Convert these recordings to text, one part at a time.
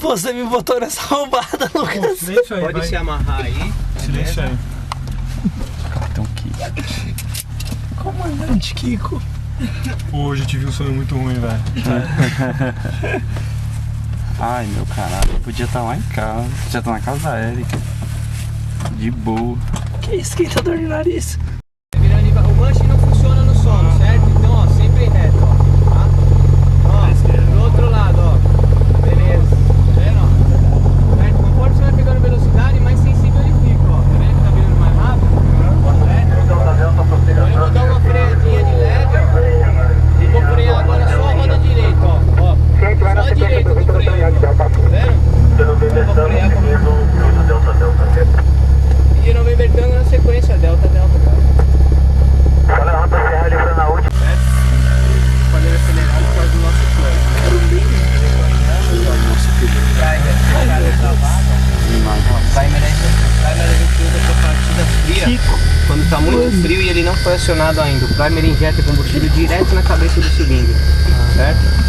Você me botou nessa roubada, Lucas. Silêncio aí, Pode vai. se amarrar aí. Silêncio aí. Capitão Kiko. Comandante Kiko. Hoje eu tive um sonho muito ruim, velho. Ai, meu caralho, eu podia estar lá em casa. Podia estar na casa da Erika. De boa. Que esquentador de nariz. O manche não funciona no sono, certo? Então, ó, sempre reto, ó. Tá? Ó, do outro lado, ó. Beleza. Tá vendo, ó? Certo? Conforme você vai pegando velocidade, mais sensível ele fica, ó. Tá vendo que tá vindo mais rápido? Agora eu vou dar uma freadinha de leve, ó. E vou frear agora só a roda direita, ó. Ó. Só a direita do freio. Tá vendo? Eu vou frear com... E não vem invertendo na sequência, delta, cara. Olha a rota serra ali foi na última. Poder acelerar por causa do nosso plano. Primer a gente usa para partida fria. Quando tá muito frio e ele não foi acionado ainda. O primer injeta combustível direto na cabeça do cilindro. Certo?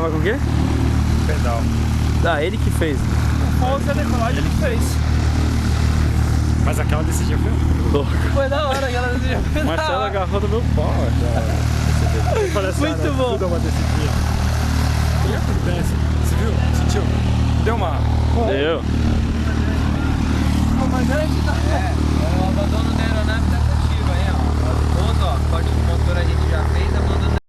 tava com o quê? Pedal. Ah, ele que fez. Pouso a decolagem ele fez. Mas aquela desse dia foi Louco. Foi da hora aquela desse dia. Marcelo agarrou no meu pau. Muito bom. Tudo uma descidinha. O que acontece? Você viu? Sentiu? Deu uma... Deu. Mas era que tá. O abandono da aeronave tá contigo aí, ó. Ponto, ó. Corte do motor a gente já fez, abandono